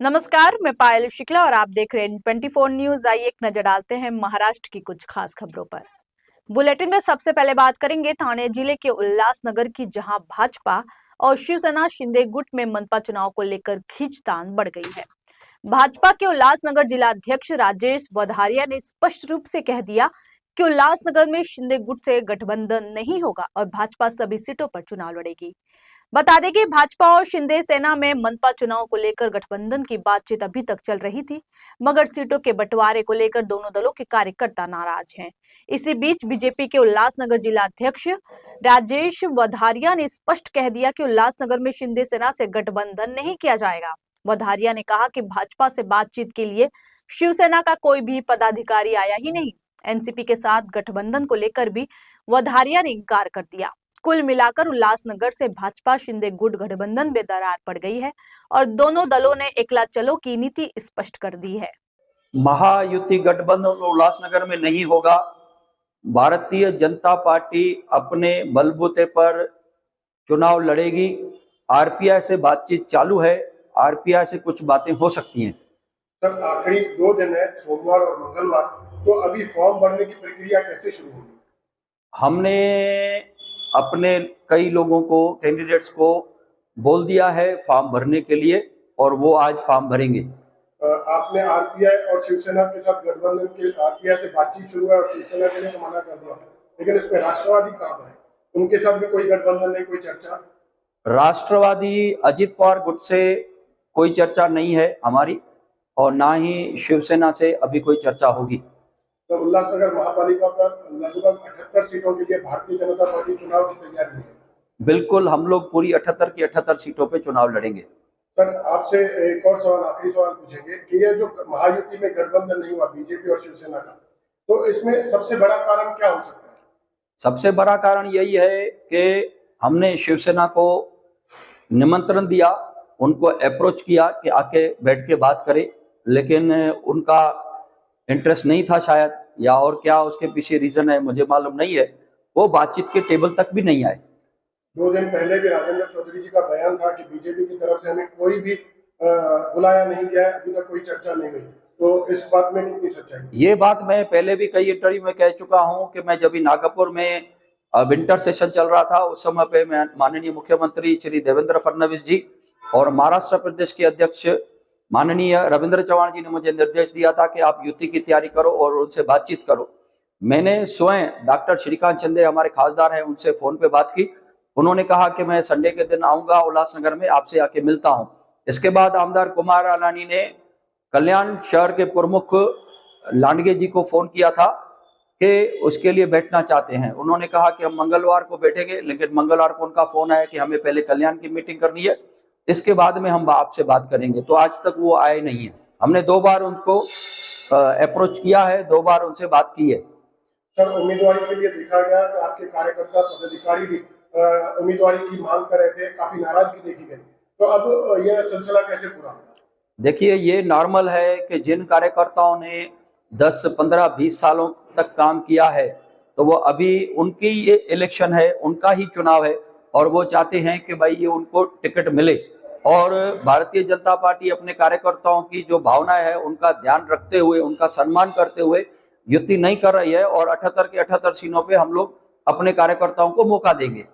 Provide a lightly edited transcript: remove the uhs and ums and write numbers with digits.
नमस्कार, मैं पायल शुक्ला और आप देख रहे हैं 24 न्यूज। आइए एक नजर डालते हैं महाराष्ट्र की कुछ खास खबरों पर। बुलेटिन में सबसे पहले बात करेंगे ठाणे जिले के उल्लासनगर की, जहां भाजपा और शिवसेना शिंदे गुट में मनपा चुनाव को लेकर खींचतान बढ़ गई है। भाजपा के उल्लासनगर जिलाध्यक्ष राजेश वधारिया ने स्पष्ट रूप से कह दिया कि उल्लासनगर में शिंदे गुट से गठबंधन नहीं होगा और भाजपा सभी सीटों पर चुनाव लड़ेगी। बता दें कि भाजपा और शिंदे सेना में मनपा चुनाव को लेकर गठबंधन की बातचीत अभी तक चल रही थी, मगर सीटों के बंटवारे को लेकर दोनों दलों के कार्यकर्ता नाराज हैं। इसी बीच बीजेपी के उल्लासनगर जिलाध्यक्ष राजेश वधारिया ने स्पष्ट कह दिया कि उल्लासनगर में शिंदे सेना से गठबंधन नहीं किया जाएगा। वधारिया ने कहा कि भाजपा से बातचीत के लिए शिवसेना का कोई भी पदाधिकारी आया ही नहीं। एनसीपी के साथ गठबंधन को लेकर भी वधारिया ने इंकार कर दिया। कुल मिलाकर उल्लासनगर से भाजपा शिंदे गुट गठबंधन में दरार पड़ गई है और दोनों दलों ने एकला चलो की नीति स्पष्ट कर दी है। महायुति गठबंधन उल्लासनगर में नहीं होगा। भारतीय जनता पार्टी अपने बलबूते पर चुनाव लड़ेगी। आरपीआई से बातचीत चालू है। आरपीआई से कुछ बातें हो सकती हैं। सर, आखिरी 2 दिन है, सोमवार और मंगलवार, तो अभी फॉर्म भरने की प्रक्रिया कैसे शुरू होगी? हमने अपने कई लोगों को, कैंडिडेट्स को बोल दिया है फॉर्म भरने के लिए और वो आज फॉर्म भरेंगे। आपने आरपीआई और शिवसेना के साथ गठबंधन के आरपीआई से बातचीत शुरू है और शिवसेना के लिए मना कर दिया, लेकिन इसमें राष्ट्रवादी कहाँ पर है? उनके साथ भी कोई गठबंधन नहीं, कोई चर्चा? राष्ट्रवादी अजित पवार गुट से कोई चर्चा नहीं है हमारी, और ना ही शिवसेना से अभी कोई चर्चा होगी। तो उल्लासनगर महापालिका पर लगभग 78 सीटों के लिए भारतीय जनता पार्टी चुनाव की तैयारी है। बिल्कुल, हम लोग पूरी 78 की 78 सीटों पे चुनाव लड़ेंगे। सर, आपसे एक और सवाल, आखिरी सवाल पूछेंगे कि ये जो महायुति में गठबंधन नहीं हुआ बीजेपी और शिवसेना का, तो इसमें सबसे बड़ा कारण क्या हो सकता है? सबसे बड़ा कारण यही है कि हमने शिवसेना को निमंत्रण दिया, उनको अप्रोच किया कि आके बैठ के बात करें, लेकिन उनका इंटरेस्ट नहीं था शायद, या और क्या उसके पीछे रीजन है मुझे मालूम नहीं है। वो बातचीत के टेबल तक भी नहीं आए। 2 दिन पहले भी राजेंद्र चौधरी जी का बयान था कि बीजेपी की तरफ से हमें कोई भी बुलाया नहीं गया है, अभी तक कोई चर्चा नहीं हुई, तो इस बात में कितनी सच्चाई? ये बात मैं पहले भी कई इंटरव्यू में कह चुका हूं कि मैं जब नागपुर में विंटर सेशन चल रहा था, उस समय पे मैं माननीय मुख्यमंत्री श्री देवेंद्र फडणवीस जी और महाराष्ट्र प्रदेश के अध्यक्ष माननीय रविंद्र चव्हाण जी ने मुझे निर्देश दिया था कि आप युति की तैयारी करो और उनसे बातचीत करो। मैंने स्वयं डॉक्टर श्रीकांत शिंदे, हमारे खासदार हैं, उनसे फोन पे बात की। उन्होंने कहा कि मैं संडे के दिन आऊंगा उल्लासनगर में, आपसे आके मिलता हूं। इसके बाद आमदार कुमार अलानी ने कल्याण शहर के प्रमुख लांडगे जी को फोन किया था कि उसके लिए बैठना चाहते हैं। उन्होंने कहा कि हम मंगलवार को बैठेंगे, लेकिन मंगलवार को उनका फोन आया कि हमें पहले कल्याण की मीटिंग करनी है, इसके बाद में हम आपसे बात करेंगे। तो आज तक वो आए नहीं है। हमने 2 बार उनको अप्रोच किया है, 2 बार उनसे बात की है। सर, उम्मीदवारी के लिए देखा गया कि आपके कार्यकर्ता पदाधिकारी भी उम्मीदवारी की मांग कर रहे थे, काफी नाराजगी देखी गई, तो अब यह सिलसिला कैसे पूरा होगा? देखिए, ये नॉर्मल है कि जिन कार्यकर्ताओं ने 10, 15, 20 सालों तक काम किया है, तो वो अभी उनकी ये इलेक्शन है, उनका ही चुनाव है और वो चाहते हैं कि भाई ये उनको टिकट मिले। और भारतीय जनता पार्टी अपने कार्यकर्ताओं की जो भावनाएं है उनका ध्यान रखते हुए, उनका सम्मान करते हुए युति नहीं कर रही है और 78 के 78 सीटों पे हम लोग अपने कार्यकर्ताओं को मौका देंगे।